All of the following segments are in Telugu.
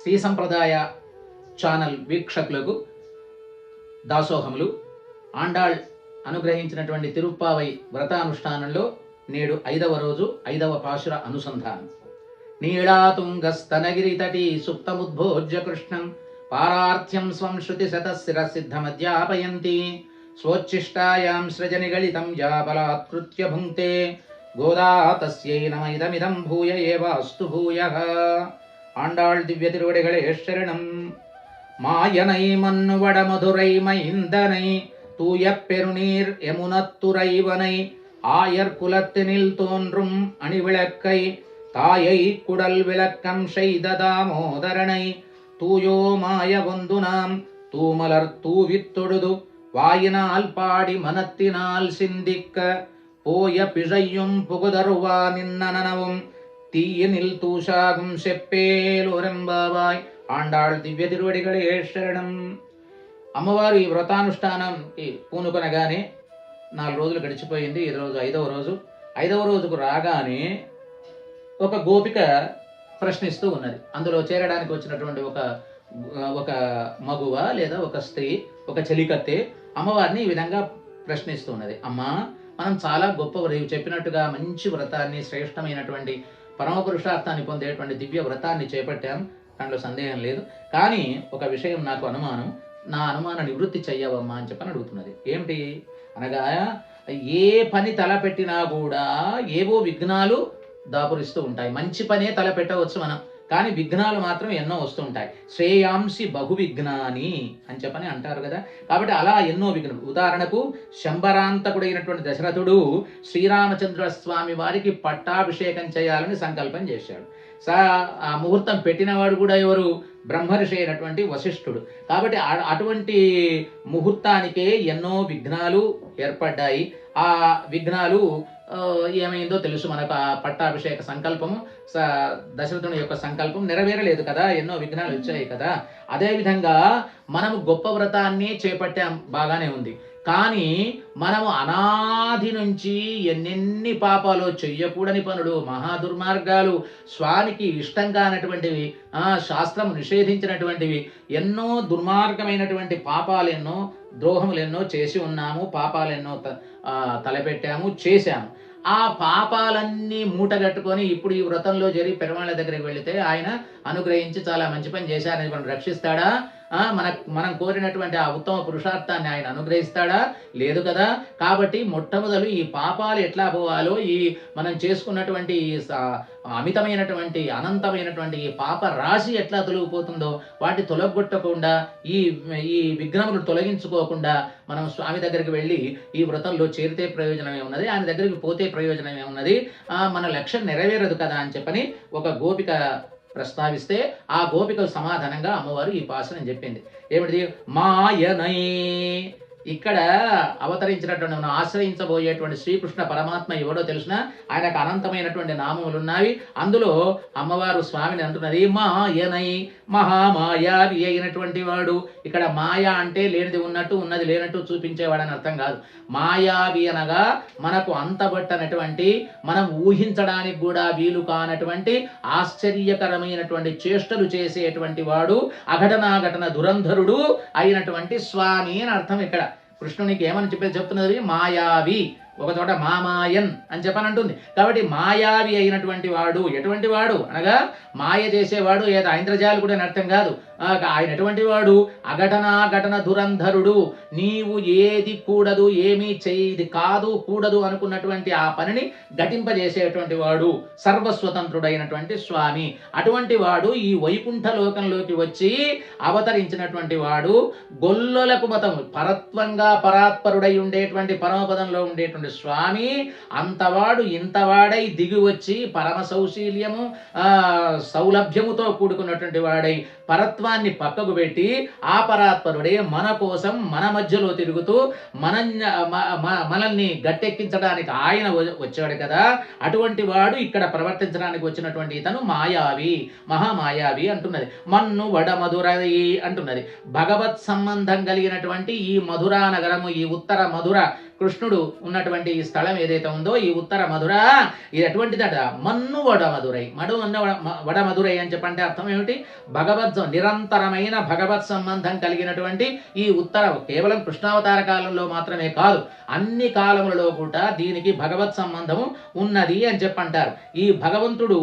శ్రీ సంప్రదాయ ఛానల్ వీక్షకులకు దాసోహములు. ఆండాళ్ అనుగ్రహించినటువంటి తిరుప్పావై వ్రతానుష్ఠానంలో నేడు 5వ రోజు 5వ పాశుర అనుసంధానం. నీళాతుంగస్తనగిరి తటీ సుప్తముద్భోజ్య కృష్ణం పారార్థ్యం స్వం శృతి శతశిరసిద్ధమధ్యాపయంతి స్వోచ్ఛిష్టాయాం సృజనిగళితం జాబలాత్కృత్య భుంక్తే గోదా తస్యై నమ ఇదమిదం భూయ ఏవాస్తు భూయః. ஆண்டாள் திவ்ய திருவடிகளே சரணம். மாயனை மன்னுவட மதுரை மைந்தனை தூய பெருநீர் யமுனத்துறைவனை ஆயர் குலத்தினில் தோன்றும் அணிவிளக்கை தாயை குடல் விளக்கம் செய்த தாமோதரனை தூயோ மாய ஒந்து நாம் தூமலர் தூவித் தொழுது வாயினால் பாடி மனத்தினால் சிந்திக்க போய பிழையும் புகுதருவா நின்னனவும் తీయనిల్ తూషాగం చెప్పేలోరెంబాబాయ్. ఆండాళ్ దివ్య తిరువడిகளே శరణం. అమ్మవారు ఈ వ్రతానుష్ఠానంకి పూనుకొనగానే 4 రోజులు గడిచిపోయింది. ఈ రోజు 5వ రోజు. 5వ రోజుకు రాగానే ఒక గోపిక ప్రశ్నిస్తూ ఉన్నది. అందులో చేరడానికి వచ్చినటువంటి ఒక మగువ లేదా ఒక స్త్రీ, ఒక చెలికత్తె అమ్మవారిని ఈ విధంగా ప్రశ్నిస్తూ ఉన్నది. అమ్మా, మనం చాలా గొప్ప చెప్పినట్టుగా మంచి వ్రతాన్ని, శ్రేష్టమైనటువంటి పరమ పురుషార్థాన్ని పొందేటువంటి దివ్య వ్రతాన్ని చేపట్టాం, దాంట్లో సందేహం లేదు. కానీ ఒక విషయం నాకు అనుమానం, నా అనుమాన నివృత్తి చెయ్యవమ్మా అని చెప్పని అడుగుతున్నది. ఏమిటి అనగా, ఏ పని తలపెట్టినా కూడా ఏవో విఘ్నాలు దాపురిస్తూ ఉంటాయి. మంచి పనే తలపెట్టవచ్చు మనం, కానీ విఘ్నాలు మాత్రం ఎన్నో వస్తుంటాయి. శ్రేయాంసి బహు విఘ్నాని అని చెప్పని అంటారు కదా. కాబట్టి అలా ఎన్నో విఘ్నాలు. ఉదాహరణకు శంబరాంతకుడైనటువంటి దశరథుడు శ్రీరామచంద్ర స్వామి వారికి పట్టాభిషేకం చేయాలని సంకల్పం చేశాడు. ఆ ముహూర్తం పెట్టినవాడు కూడా ఎవరు? బ్రహ్మర్షి అయినటువంటి వశిష్ఠుడు. కాబట్టి అటువంటి ముహూర్తానికే ఎన్నో విఘ్నాలు ఏర్పడ్డాయి. ఆ విఘ్నాలు ఏమైందో తెలుసు మనకు. ఆ పట్టాభిషేక సంకల్పము, దశరథుని యొక్క సంకల్పం నెరవేరలేదు కదా, ఎన్నో విఘ్నాలు వచ్చాయి కదా. అదేవిధంగా మనము గొప్ప వ్రతాన్ని చేపట్టాం, బాగానే ఉంది. కానీ మనము అనాది నుంచి ఎన్నెన్ని పాపాలు, చెయ్యకూడని పనులు, మహాదుర్మార్గాలు, స్వామికి ఇష్టం కానటువంటివి, శాస్త్రం నిషేధించినటువంటివి, ఎన్నో దుర్మార్గమైనటువంటి పాపాలు, ఎన్నో ద్రోహములు ఎన్నో చేసి ఉన్నాము, పాపాలెన్నో తలపెట్టాము, చేశాము. ఆ పాపాలన్నీ మూటగట్టుకొని ఇప్పుడు ఈ వ్రతంలో జరిగి పెరుమాళ్ళ దగ్గరికి వెళితే ఆయన అనుగ్రహించి చాలా మంచి పని చేశారని మనం రక్షిస్తాడా? మనం కోరినటువంటి ఆ ఉత్తమ పురుషార్థాన్ని ఆయన అనుగ్రహిస్తాడా? లేదు కదా. కాబట్టి మొట్టమొదలు ఈ పాపాలు ఎట్లా పోవాలో, ఈ మనం చేసుకున్నటువంటి అమితమైనటువంటి అనంతమైనటువంటి ఈ పాప రాశి ఎట్లా తొలగిపోతుందో వాటిని తొలగొట్టకుండా, ఈ విఘ్నములు తొలగించుకోకుండా మనం స్వామి దగ్గరికి వెళ్ళి ఈ వ్రతంలో చేరితే ప్రయోజనమే ఉన్నది, ఆయన దగ్గరికి పోతే ప్రయోజనమే ఉన్నది, మన లక్ష్యం నెరవేరదు కదా అని చెప్పని ఒక గోపిక ప్రస్తావిస్తే ఆ గోపికకు సమాధానంగా అమ్మవారు ఈ పాశనం చెప్పింది. ఏమిటి? మాయనై. ఇక్కడ అవతరించినటువంటి మనం ఆశ్రయించబోయేటువంటి శ్రీకృష్ణ పరమాత్మ ఎవడో తెలుసిన? ఆయనకు అనంతమైనటువంటి నామములు ఉన్నాయి. అందులో అమ్మవారు స్వామిని అంటున్నది మాయనై, మహామాయావి అయినటువంటి వాడు. ఇక్కడ మాయా అంటే లేనిది ఉన్నట్టు, ఉన్నది లేనట్టు చూపించేవాడని అర్థం కాదు. మాయావి అనగా మనకు అంతబట్టనటువంటి, మనం ఊహించడానికి కూడా వీలు కానటువంటి ఆశ్చర్యకరమైనటువంటి చేష్టలు చేసేటువంటి వాడు, అఘటనాఘటన దురంధరుడు అయినటువంటి స్వామి అని అర్థం. ఇక్కడ కృష్ణునికి ఏమని చెప్తున్నది? మాయావి. ఒక చోట మామాయన్ అని చెప్పనంటుంది. కాబట్టి మాయావి అయినటువంటి వాడు. ఎటువంటి వాడు అనగా మాయ చేసేవాడు, ఏదో ఐంద్రజాలికుడు అని అర్థం కాదు. ఆయన ఎటువంటి వాడు? అఘటనాఘటన దురంధరుడు. నీవు ఏది కూడదు, ఏమీ చేయది కాదు, కూడదు అనుకున్నటువంటి ఆ పనిని ఘటింపజేసేటువంటి వాడు, సర్వస్వతంత్రుడైనటువంటి స్వామి. అటువంటి వాడు ఈ వైకుంఠ లోకంలోకి వచ్చి అవతరించినటువంటి వాడు. గొల్లలకు మతము పరత్వంగా పరాత్పరుడై ఉండేటువంటి పరమపదంలో ఉండేటువంటి స్వామి అంతవాడు ఇంతవాడై దిగి వచ్చి పరమ సౌశీల్యము, సౌలభ్యముతో కూడుకున్నటువంటి వాడై పరత్వాన్ని పక్కకు పెట్టి ఆ పరాత్పరుడే మన కోసం మన మధ్యలో తిరుగుతూ మనల్ని గట్టెక్కించడానికి ఆయన వచ్చాడు కదా. అటువంటి వాడు ఇక్కడ ప్రవర్తించడానికి వచ్చినటువంటి ఇతను మాయావి, మహామాయావి అంటున్నది. మన్ను వడ మధురయి అంటున్నది. భగవత్ సంబంధం కలిగినటువంటి ఈ మధురా నగరము, ఈ ఉత్తర మధుర కృష్ణుడు ఉన్నటువంటి ఈ స్థలం ఏదైతే ఉందో ఈ ఉత్తర మధుర ఇది ఎటువంటిదట మన్ను వడ మధురై మడు అన్న వడ మధురై అని చెప్పంటే అర్థం ఏమిటి నిరంతరమైన భగవత్ సంబంధం కలిగినటువంటి ఈ ఉత్తర కేవలం కృష్ణావతార కాలంలో మాత్రమే కాదు అన్ని కాలములలో కూడా దీనికి భగవత్ సంబంధము ఉన్నది అని చెప్పంటారు. ఈ భగవంతుడు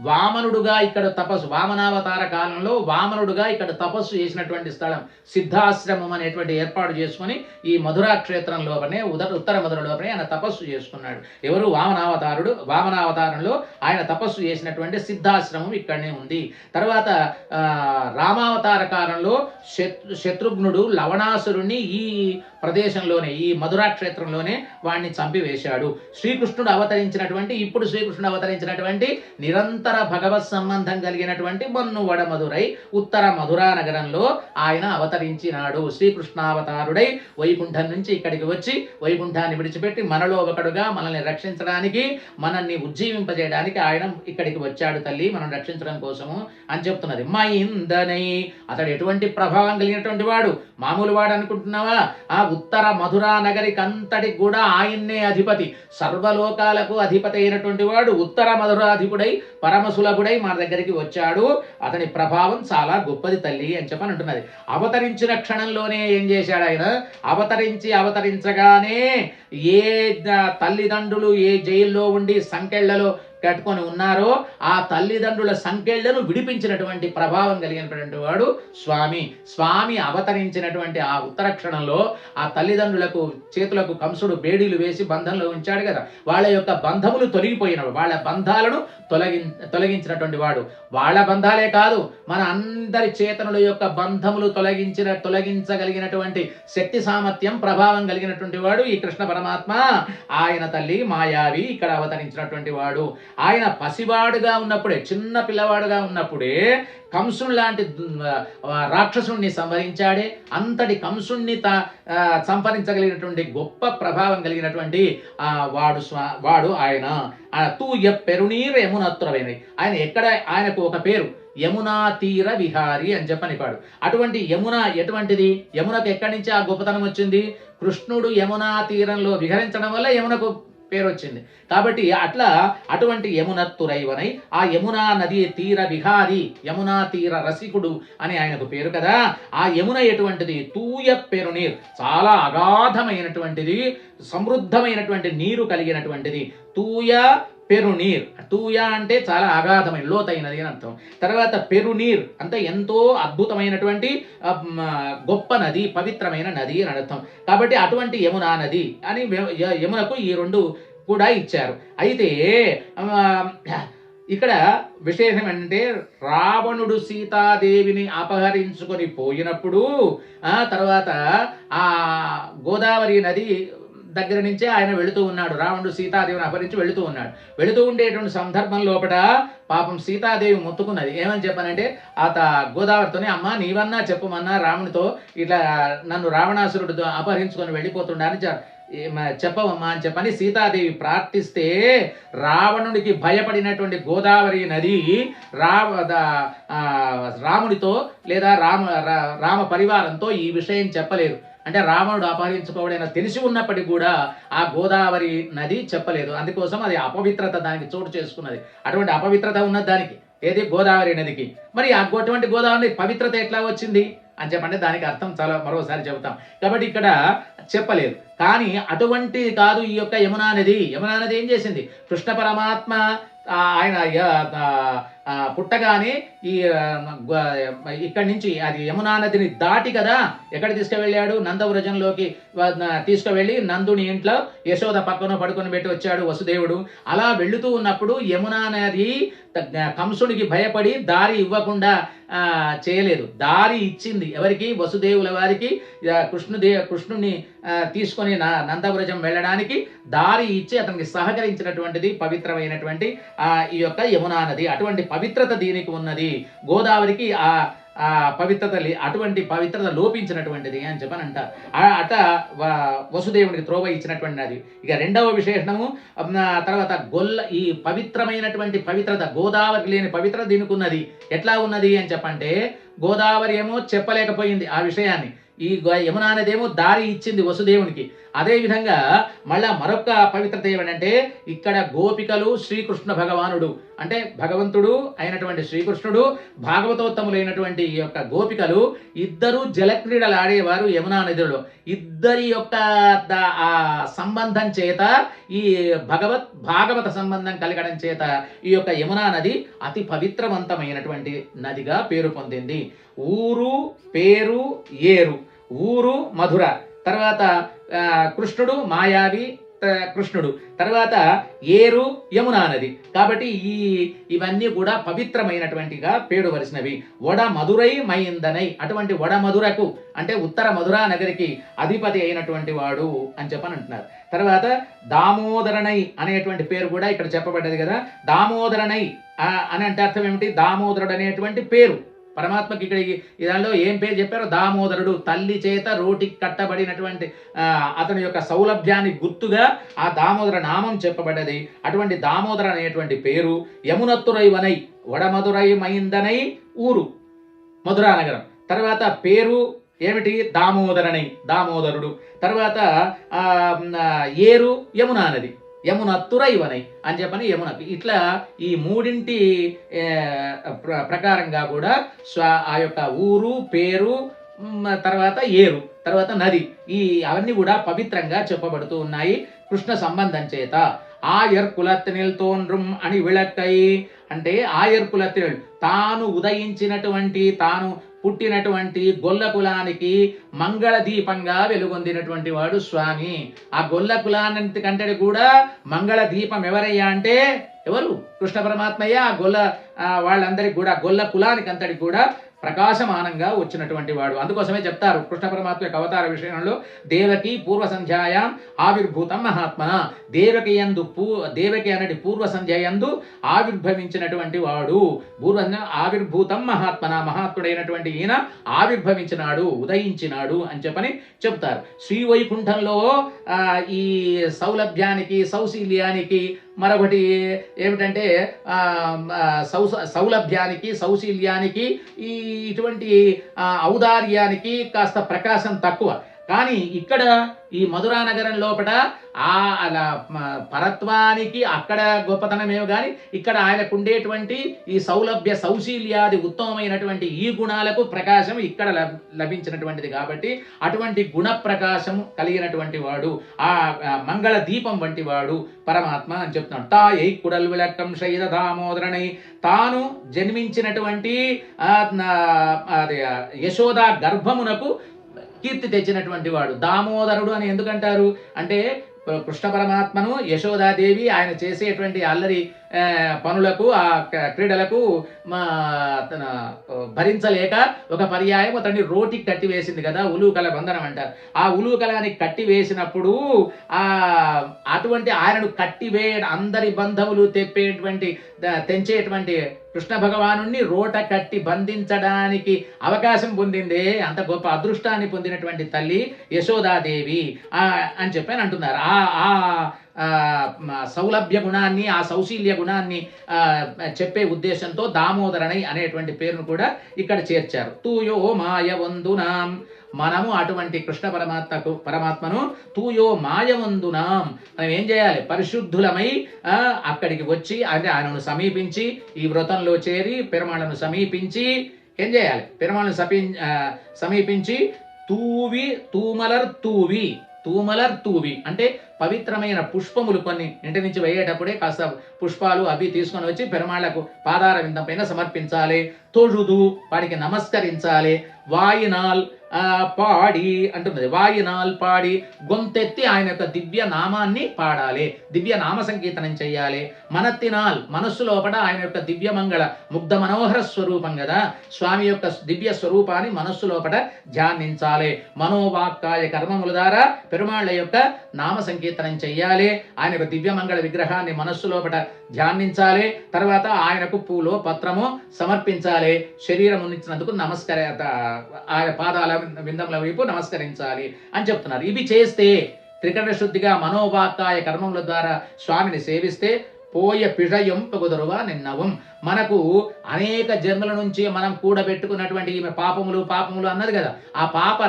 వామనుడుగా ఇక్కడ తపస్సు వామనావతార కాలంలో వామనుడుగా ఇక్కడ తపస్సు చేసినటువంటి స్థలం సిద్ధాశ్రమం అనేటువంటి ఏర్పాటు చేసుకుని ఈ మధురా క్షేత్రంలోనే ఉత్తర మధురలోనే ఆయన తపస్సు చేసుకున్నాడు. ఎవరు వామనావతారంలో ఆయన తపస్సు చేసినటువంటి సిద్ధాశ్రమం ఇక్కడనే ఉంది. తర్వాత రామావతార కాలంలో శత్రుఘ్నుడు లవణాసురుణ్ణి ఈ ప్రదేశంలోనే ఈ మధురా క్షేత్రంలోనే వాడిని చంపివేశాడు. శ్రీకృష్ణుడు అవతరించినటువంటి నిరంతర భగవత్ సంబంధం కలిగినటువంటి మన్ను వడ మధురై ఉత్తర మధురా నగరంలో ఆయన అవతరించినాడు. శ్రీకృష్ణావతారుడై వైకుంఠం నుంచి ఇక్కడికి వచ్చి వైకుంఠాన్ని విడిచిపెట్టి మనలో ఒకడుగా మనల్ని రక్షించడానికి మనల్ని ఉజ్జీవింపజేయడానికి ఆయన ఇక్కడికి వచ్చాడు తల్లి మనం రక్షించడం కోసము అని చెప్తున్నది. మైందనై అతడు ఎటువంటి ప్రభావం కలిగినటువంటి వాడు మామూలు వాడు అనుకుంటున్నావా? ఆ ఉత్తర మధురా నగరికి అంతటికి కూడా ఆయన్నే అధిపతి సర్వలోకాలకు అధిపతి అయినటువంటి వాడు ఉత్తర మధురాధిపుడై పరమసులభుడై మన దగ్గరికి వచ్చాడు. అతని ప్రభావం చాలా గొప్పది తల్లి అని చెప్పని అంటున్నది. అవతరించిన క్షణంలోనే ఏం చేశాడు ఆయన? అవతరించగానే ఏ తల్లిదండ్రులు ఏ జైల్లో ఉండి సంకెళ్లలో కట్టుకొని ఉన్నారో ఆ తల్లిదండ్రుల సంకెళ్లను విడిపించినటువంటి ప్రభావం కలిగినటువంటి వాడు స్వామి అవతరించినటువంటి ఆ ఉత్తర క్షణంలో ఆ తల్లిదండ్రులకు చేతులకు కంసుడు బేడీలు వేసి బంధంలో ఉంచాడు కదా, వాళ్ళ యొక్క బంధములు తొలగిపోయినవాడు, వాళ్ళ బంధాలను తొలగించినటువంటి వాడు. వాళ్ళ బంధాలే కాదు మన అందరి చేతనుల యొక్క బంధములు తొలగించగలిగినటువంటి శక్తి సామర్థ్యం ప్రభావం కలిగినటువంటి వాడు ఈ కృష్ణ పరమాత్మ. ఆయన తల్లి మాయావి ఇక్కడ అవతరించినటువంటి వాడు. ఆయన పసివాడుగా ఉన్నప్పుడే చిన్న పిల్లవాడుగా ఉన్నప్పుడే కంసుని లాంటి రాక్షసుణ్ణి సంహరించాడే. అంతటి కంసుణ్ణి సంహరించగలిగినటువంటి గొప్ప ప్రభావం కలిగినటువంటి వాడు ఆయన. తూయ పెరునీర్ యమునత్రవేని ఆయన ఎక్కడ ఆయనకు ఒక పేరు యమునా తీర విహారి అని చెప్పనిపాడు. అటువంటి యమున ఎటువంటిది? యమునకు ఎక్కడి నుంచి ఆ గొప్పతనం వచ్చింది? కృష్ణుడు యమునా తీరంలో విహరించడం వల్ల యమునకు పేరు వచ్చింది. కాబట్టి అటువంటి యమునత్తురైవనై ఆ యమునా నది తీర విహారి యమునా తీర రసికుడు అని ఆయనకు పేరు కదా. ఆ యమున ఎటువంటిది? తూయ పెరునీర్ చాలా అగాధమైనటువంటిది సమృద్ధమైనటువంటి నీరు కలిగినటువంటిది. తూయ పెరునీర్ తూయ అంటే చాలా అగాధమైన లోతైనది అని అర్థం. తర్వాత పెరునీర్ అంటే ఎంతో అద్భుతమైనటువంటి గొప్ప నది పవిత్రమైన నది అని అర్థం. కాబట్టి అటువంటి యమునా నది అని యమునకు ఈ రెండు కూడా ఇచ్చారు. అయితే ఇక్కడ విశేషం ఏంటంటే రావణుడు సీతాదేవిని అపహరించుకొని పోయినప్పుడు తర్వాత ఆ గోదావరి నది దగ్గర నుంచే ఆయన వెళుతూ ఉన్నాడు. రావణుడు సీతాదేవిని అపహరించి వెళుతూ ఉన్నాడు. వెళుతూ ఉండేటువంటి సందర్భం లోపల పాపం సీతాదేవి మొత్తుకున్నది. ఏమని చెప్పానంటే గోదావరితోనే అమ్మ నీవన్నా చెప్పమన్నా రావణుడితో ఇట్లా నన్ను రావణాసురుడు అపహరించుకొని వెళ్ళిపోతుండా అని చెప్పవమ్మా అని చెప్పని సీతాదేవి ప్రార్థిస్తే రావణుడికి భయపడినటువంటి గోదావరి నది రాముడితో లేదా రామ పరివారంతో ఈ విషయం చెప్పలేదు. అంటే రావణుడు అపహరించుకోవడైనా తెలిసి ఉన్నప్పటికీ కూడా ఆ గోదావరి నది చెప్పలేదు. అందుకోసం అది అపవిత్రత దానికి చోటు చేసుకున్నది. అటువంటి అపవిత్రత ఉన్నది దానికి ఏది గోదావరి నదికి. మరి అటువంటి గోదావరి పవిత్రత ఎట్లా వచ్చింది అని చెప్పంటే దానికి అర్థం చాలా మరోసారి చెబుతాం. కాబట్టి ఇక్కడ చెప్పలేదు. కానీ అటువంటి కాదు ఈ యొక్క యమునా నది. యమునా నది ఏం చేసింది? కృష్ణ పరమాత్మ ఆయన పుట్టగానే ఈ ఇక్కడి నుంచి అది యమునా నదిని దాటి కదా ఎక్కడ తీసుకువెళ్ళాడు? నందవ్రజంలోకి తీసుకువెళ్ళి నందుని ఇంట్లో యశోద పక్కన పడుకొని పెట్టి వచ్చాడు వసుదేవుడు. అలా వెళుతూ ఉన్నప్పుడు యమునా నది కంసుడికి భయపడి దారి ఇవ్వకుండా చేయలేదు. దారి ఇచ్చింది ఎవరికి? వసుదేవుల వారికి కృష్ణుని తీసుకొని నందవ్రజం వెళ్ళడానికి దారి ఇచ్చి అతనికి సహకరించినటువంటిది పవిత్రమైనటువంటి ఈ యొక్క యమునా నది. అటువంటి పవిత్రత దీనికి ఉన్నది. గోదావరికి అటువంటి పవిత్రత లోపించినటువంటిది అని చెప్పని అంటారు. వసుదేవునికి త్రోవ ఇచ్చినటువంటి నది. ఇక రెండవ విశేషణము తర్వాత ఈ పవిత్రమైనటువంటి పవిత్రత గోదావరి లేని పవిత్రత దీనికి ఉన్నది. ఎట్లా ఉన్నది అని చెప్పంటే గోదావరి ఏమో చెప్పలేకపోయింది ఆ విషయాన్ని. ఈ యమునా నదేమో దారి ఇచ్చింది వసుదేవునికి. అదేవిధంగా మళ్ళా మరొక పవిత్రత ఏమిటంటే ఇక్కడ గోపికలు శ్రీకృష్ణ భగవానుడు అంటే భగవంతుడు అయినటువంటి శ్రీకృష్ణుడు భాగవతోత్తములైనటువంటి ఈ యొక్క గోపికలు ఇద్దరు జలక్రీడలు ఆడేవారు యమునా నదిలో. ఇద్దరి యొక్క ఆ సంబంధం చేత ఈ భాగవత సంబంధం కలగడం చేత ఈ యొక్క యమునా నది అతి పవిత్రవంతమైనటువంటి నదిగా పేరు పొందింది. ఊరు పేరు ఏరు. ఊరు మధుర, తర్వాత కృష్ణుడు మాయావి కృష్ణుడు, తర్వాత ఏరు యమునా నది. కాబట్టి ఇవన్నీ కూడా పవిత్రమైనటువంటిగా పేరు వరిసినవి. వడ మధురై మైందనై, అటువంటి వడ మధురకు అంటే ఉత్తర మధురా నగరికి అధిపతి అయినటువంటి వాడు అని చెప్పని అంటున్నారు. తర్వాత దామోదరణై అనేటువంటి పేరు కూడా ఇక్కడ చెప్పబడ్డది కదా. దామోదరణై అని అంటే అర్థం ఏమిటి? దామోదరుడు అనేటువంటి పేరు పరమాత్మకి ఇక్కడ ఈ దానిలో ఏం పేరు చెప్పారో దామోదరుడు, తల్లి చేత రోటికి కట్టబడినటువంటి అతని యొక్క సౌలభ్యాన్ని గుర్తుగా ఆ దామోదర నామం చెప్పబడ్డది. అటువంటి దామోదర అనేటువంటి పేరు యమునత్తురైవనై వడమధురై మైందనై ఊరు మధురా నగరం. తర్వాత పేరు ఏమిటి? దామోదరణై దామోదరుడు. తర్వాత ఏరు యమునా నది, యమునత్తురైవనై అని చెప్పని యమునకు. ఇట్లా ఈ మూడింటి ప్రకారంగా కూడా ఆ యొక్క ఊరు పేరు, తర్వాత ఏరు, తర్వాత నది, అవన్నీ కూడా పవిత్రంగా చెప్పబడుతూ ఉన్నాయి కృష్ణ సంబంధం చేత. ఆయర్ కులత్తినిల్ తోన్రుం అని విళక్కై అంటే ఆయర్ కులత్తినిల్ తాను ఉదయించినటువంటి తాను పుట్టినటువంటి గొల్ల కులానికి మంగళ దీపంగా వెలుగొందినటువంటి వాడు స్వామి. ఆ గొల్ల కులానికి కంటే కూడా మంగళ దీపం ఎవరయ్యా అంటే ఎవరు? కృష్ణ పరమాత్మయ్య. ఆ గొల్ల వాళ్ళందరికీ కూడా గొల్ల కులానికి అంతటికి కూడా ప్రకాశమానంగా వచ్చినటువంటి వాడు. అందుకోసమే చెప్తారు కృష్ణ పరమాత్మ యొక్క అవతార విషయంలో దేవకి పూర్వ సంధ్యాయాం ఆవిర్భూతం మహాత్మన. దేవకి అనటి పూర్వ సంధ్యయందు ఆవిర్భవించినటువంటి వాడు. ఆవిర్భూతం మహాత్మన, మహాత్ముడైనటువంటి ఈయన ఆవిర్భవించినాడు, ఉదయించినాడు అని చెప్పని చెప్తారు. శ్రీవైకుంఠంలో ఈ సౌలభ్యానికి సౌశీల్యానికి మరొకటి ఏమిటంటే సౌలభ్యానికి సౌశీల్యానికి ఇటువంటి ఔదార్యానికి కాస్త ప్రకాశం తక్కువ. కానీ ఇక్కడ ఈ మధురా నగరం లోపల అలా పరత్వానికి అక్కడ గొప్పతనమేమో కానీ ఇక్కడ ఆయనకు ఉండేటువంటి ఈ సౌలభ్య సౌశీల్యాది ఉత్తమమైనటువంటి ఈ గుణాలకు ప్రకాశం ఇక్కడ లభించినటువంటిది. కాబట్టి అటువంటి గుణ ప్రకాశం కలిగినటువంటి వాడు, ఆ మంగళ దీపం వంటి వాడు పరమాత్మ అని చెప్తున్నాడు. తా ఎయ్ కుడల్ విలక్కం శైద దామోదరణై, తాను జన్మించినటువంటి యశోద గర్భమునకు కీర్తి తెచ్చినటువంటి వాడు. దామోదరుడు అని ఎందుకంటారు అంటే కృష్ణ పరమాత్మను యశోదాదేవి ఆయన చేసేటువంటి అల్లరి పనులకు ఆ క్రీడలకు భరించలేక ఒక పర్యాయం అతన్ని రోటికి కట్టి వేసింది కదా, ఉలూకల బంధనం అంటారు. ఆ ఉలూకలానికి కట్టి వేసినప్పుడు అటువంటి ఆయనను అందరి బంధములు తెంచేటువంటి కృష్ణ భగవాను రోట కట్టి బంధించడానికి అవకాశం పొందిందే, అంత గొప్ప అదృష్టాన్ని పొందినటువంటి తల్లి యశోదాదేవి అని చెప్పని అంటున్నారు. సౌలభ్య గుణాన్ని ఆ సౌశీల్య గుణాన్ని చెప్పే ఉద్దేశంతో దామోదరణై అనేటువంటి పేరును కూడా ఇక్కడ చేర్చారు. తూయో మాయవందునాం, మనము అటువంటి కృష్ణ పరమాత్మను తూయో మాయవందునాం మనం ఏం చేయాలి? పరిశుద్ధులమై అక్కడికి వచ్చి అంటే ఆయనను సమీపించి ఈ వ్రతంలో చేరి పెరుమాళను సమీపించి ఏం చేయాలి? పెరుమాళను సమీపించి తూమలర్ తూవి అంటే పవిత్రమైన పుష్పములు కొన్ని ఇంటి నుంచి వేయేటప్పుడే కాస్త పుష్పాలు అవి తీసుకొని వచ్చి పెరుమాళ్లకు పాదార విందం పైన సమర్పించాలి. తొഴുదు వాడికి నమస్కరించాలి. వాయినాల్ పాడి అంటున్నది. వాయినాల్ పాడి గొంతెత్తి ఆయన యొక్క దివ్య నామాన్ని పాడాలి, దివ్య నామ సంకీర్తనం చేయాలి. మనత్తినాల్ మనస్సు లోపల ఆయన యొక్క దివ్య మంగళ ముగ్ధ మనోహర స్వరూపం కదా, స్వామి యొక్క దివ్య స్వరూపాన్ని మనస్సు లోపల ధ్యానించాలి. మనోవాక్కాయ కర్మముల ద్వారా పెరుమాళ్ళ యొక్క నామ సంకీర్తనం చెయ్యాలి. ఆయన యొక్క దివ్య మంగళ విగ్రహాన్ని మనస్సు లోపల ధ్యానించాలి. తర్వాత ఆయనకు పూలో పత్రము సమర్పించాలి. శరీరం ఉంచినందుకు ఆయన పాదాల విందముల వైపు నమస్కరించాలి అని చెప్తున్నారు. ఇవి చేస్తే త్రికరణ శుద్ధిగా మనోవాక్కాయ కర్మముల ద్వారా స్వామిని సేవిస్తే పోయ పిഴయం పగుదరువా నిన్నవం. మనకు అనేక జన్మల నుంచి మనం కూడబెట్టుకున్నటువంటి ఈమె పాపములు అన్నది కదా, ఆ పాప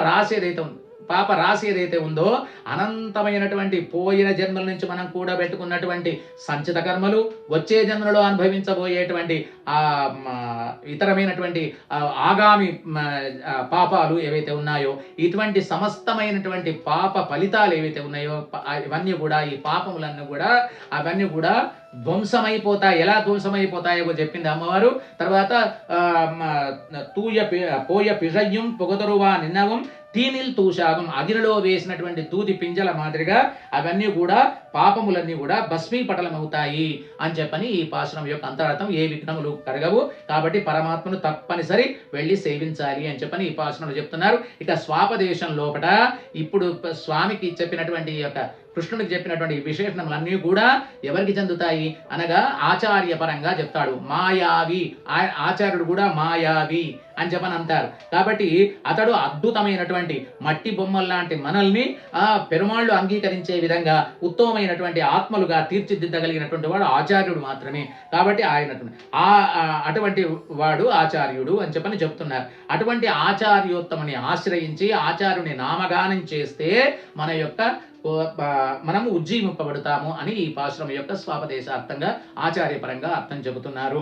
రాశి ఏదైతే ఉందో అనంతమైనటువంటి పోయిన జన్మల నుంచి మనం కూడబెట్టుకున్నటువంటి సంచిత కర్మలు, వచ్చే జన్మలలో అనుభవించబోయేటువంటి ఇతరమైనటువంటి ఆగామి పాపాలు ఏవైతే ఉన్నాయో, ఇటువంటి సమస్తమైనటువంటి పాప ఫలితాలు ఏవైతే ఉన్నాయో ఇవన్నీ కూడా, ఈ పాపములన్నీ కూడా అవన్నీ కూడా ధ్వంసమైపోతాయి. ఎలా ధ్వంసమైపోతాయో చెప్పింది అమ్మవారు. తర్వాత పోయ పిഴയും పొగదరువా నిన్నవం తీనిల్ తూషాగం, అగ్నిలో వేసినటువంటి దూది పింజల మాదిరిగా అవన్నీ కూడా పాపములన్నీ కూడా భస్మీపటలమవుతాయి అని చెప్పని ఈ పాశురం యొక్క అంతరార్థం. ఏ విఘ్నములు కరగవు కాబట్టి పరమాత్మను తప్పనిసరి వెళ్ళి సేవించాలి అని చెప్పని ఈ పాశురంలో చెప్తున్నారు. ఇక స్వాపదేశం లోపల ఇప్పుడు స్వామికి చెప్పినటువంటి యొక్క కృష్ణుడికి చెప్పినటువంటి విశేషణములన్నీ కూడా ఎవరికి చెందుతాయి అనగా ఆచార్యపరంగా చెప్తాడు. మాయావి, ఆచార్యుడు కూడా మాయావి అని చెప్పని అంటారు. కాబట్టి అతడు అద్భుతమైనటువంటి మట్టి బొమ్మల లాంటి మనల్ని పెరుమాళ్ళు అంగీకరించే విధంగా ఉత్తమమైనటువంటి ఆత్మలుగా తీర్చిదిద్దగలిగినటువంటి వాడు ఆచార్యుడు మాత్రమే. కాబట్టి అటువంటి వాడు ఆచార్యుడు అని చెప్పని చెప్తున్నారు. అటువంటి ఆచార్యోత్తముని ఆశ్రయించి ఆచార్యుని నామగానం చేస్తే మనము ఉజ్జీవింపబడతాము అని ఈ పాశ్రం యొక్క స్వాపదేశార్థంగా ఆచార్యపరంగా అర్థం చెబుతున్నారు.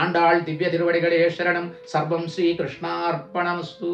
ఆండాళ్ దివ్య తిరువడిగడే శరణం. సర్వం శ్రీకృష్ణార్పణమస్తు.